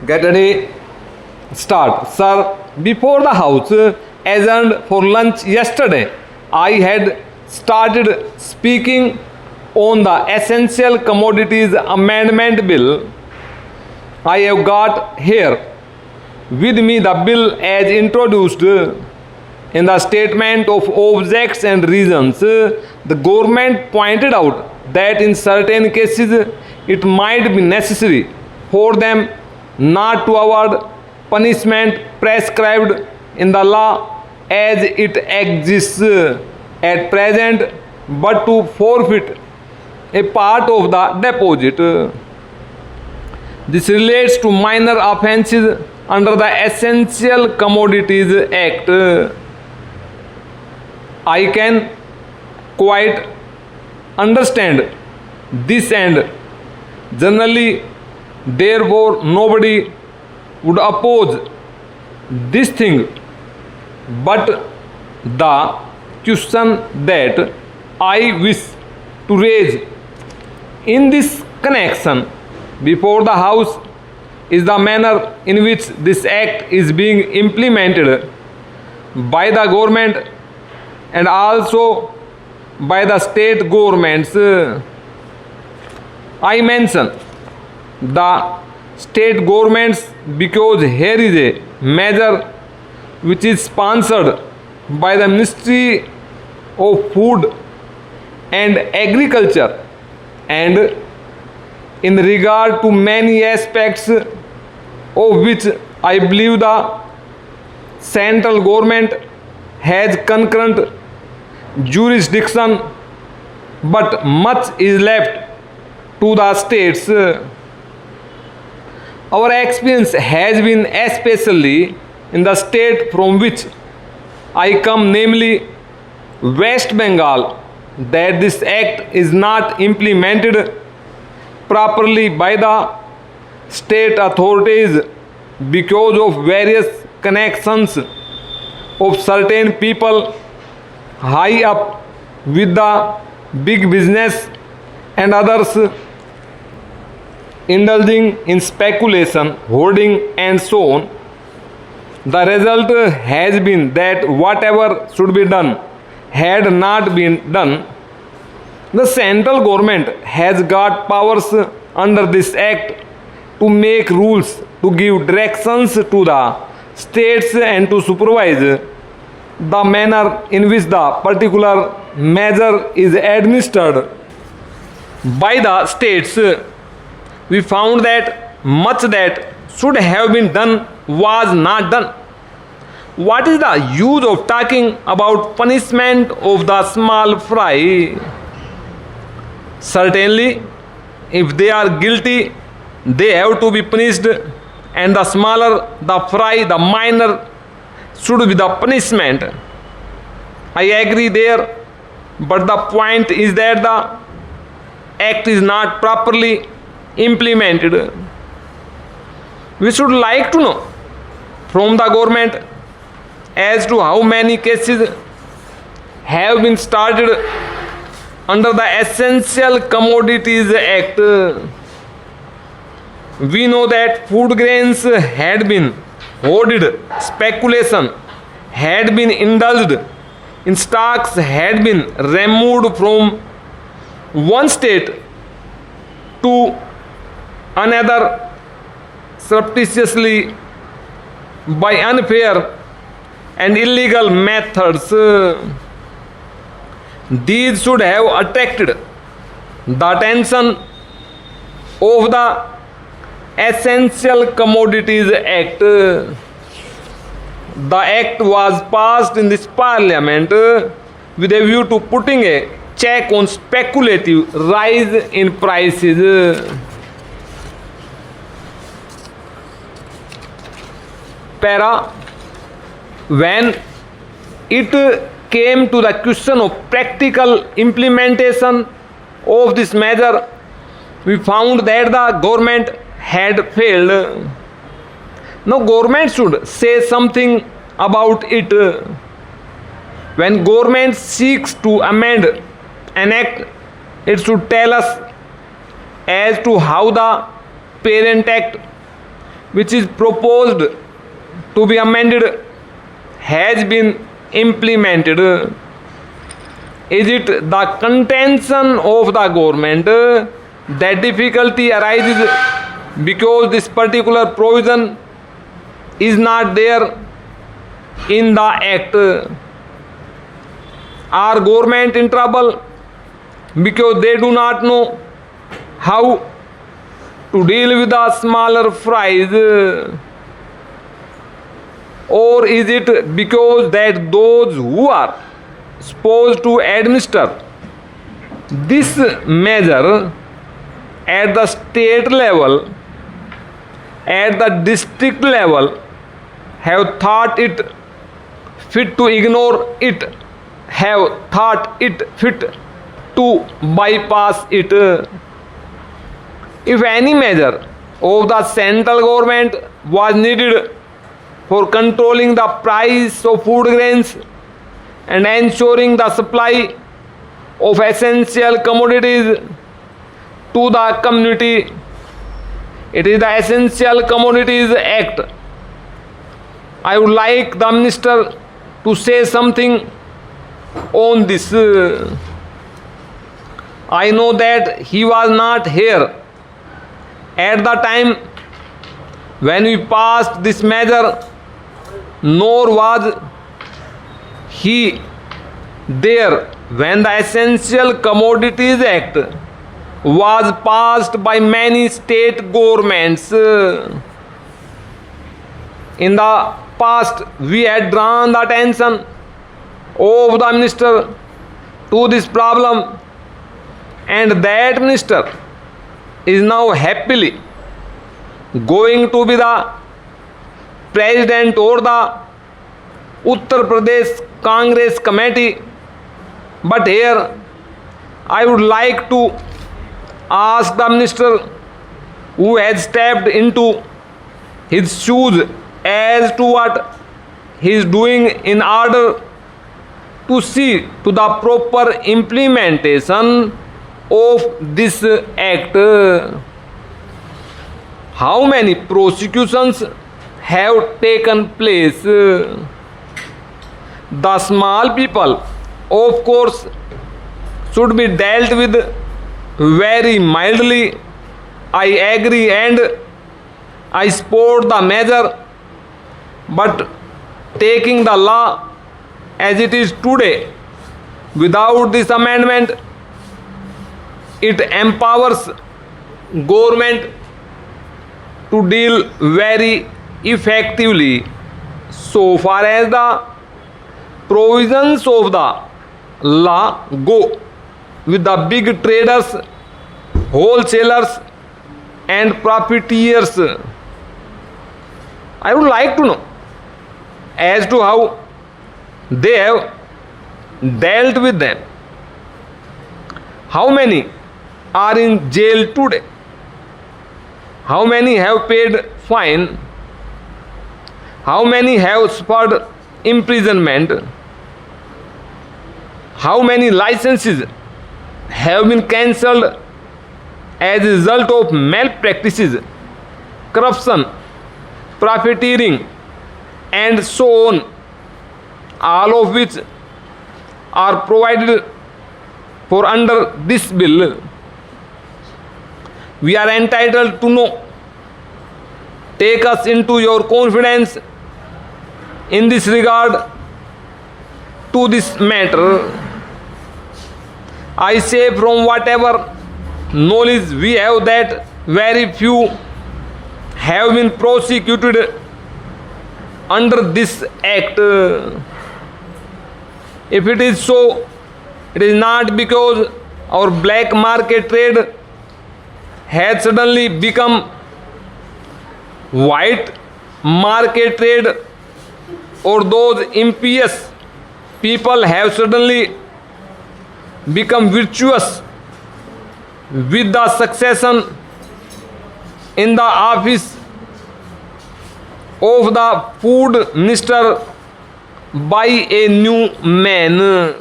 Get ready. Start. Sir, before the house adjourned for lunch yesterday, I had started speaking on the Essential Commodities Amendment Bill. I have got here with me the bill as introduced. In the statement of objects and reasons, the government pointed out that in certain cases it might be necessary for them not to award punishment prescribed in the law as it exists at present, but to forfeit a part of the deposit. This relates to minor offences under the Essential Commodities Act. I can quite understand this, and generally therefore nobody would oppose this thing, but the question that I wish to raise in this connection before the House is the manner in which this act is being implemented by the government and also by the state governments. I mention the state governments because here is a measure which is sponsored by the Ministry of Food and Agriculture, and in regard to many aspects of which I believe the central government has concurrent jurisdiction, but much is left to the states. Our experience has been, especially in the state from which I come, namely West Bengal, that this act is not implemented properly by the state authorities because of various connections of certain people high up with the big business and others indulging in speculation, hoarding and so on. The result has been that whatever should be done had not been done. The central government has got powers under this act to make rules, to give directions to the states and to supervise the manner in which the particular measure is administered by the states. We found that much that should have been done was not done. What is the use of talking about punishment of the small fry? Certainly, if they are guilty, they have to be punished, and the smaller the fry, the minor should be the punishment. I agree there, but the point is that the act is not properly implemented. We should like to know from the government as to how many cases have been started under the Essential Commodities Act. We know that food grains had been hoarded, speculation had been indulged in, stocks had been removed from one state to another surreptitiously by unfair and illegal methods. These should have attracted the attention of the Essential Commodities Act. The act was passed in this parliament with a view to putting a check on speculative rise in prices. Para, when it came to the question of practical implementation of this measure, we found that the government had failed. Now government should say something about it. When government seeks to amend an act, it should tell us as to how the parent act which is proposed to be amended has been implemented? Is it the contention of the government that difficulty arises because this particular provision is not there in the act? Are government in trouble because they do not know how to deal with the smaller fries? Or is it because that those who are supposed to administer this measure at the state level, at the district level, have thought it fit to ignore it, have thought it fit to bypass it? If any measure of the central government was needed for controlling the price of food grains and ensuring the supply of essential commodities to the community, it is the Essential Commodities Act. I would like the minister to say something on this. I know that he was not here at the time when we passed this measure, nor was he there when the Essential Commodities Act was passed by many state governments. In the past, we had drawn the attention of the minister to this problem, and that minister is now happily going to be the president or the Uttar Pradesh Congress Committee. But here I would like to ask the minister who has stepped into his shoes as to what he is doing in order to see to the proper implementation of this act. How many prosecutions have taken place? The small people, of course, should be dealt with very mildly. I agree and I support the measure, but taking the law as it is today without this amendment, it empowers government to deal very effectively so far as the provisions of the law go with the big traders, wholesalers and profiteers. I would like to know as to how they have dealt with them. How many are in jail today? How many have paid fine? How many have suffered imprisonment? How many licenses have been cancelled as a result of malpractices, corruption, profiteering and so on, all of which are provided for under this bill? We are entitled to know. Take us into your confidence in this regard to this matter. I say from whatever knowledge we have that very few have been prosecuted under this act. If it is so, it is not because our black market trade has suddenly become white market trade, or those impious people have suddenly become virtuous with the succession in the office of the food minister by a new man.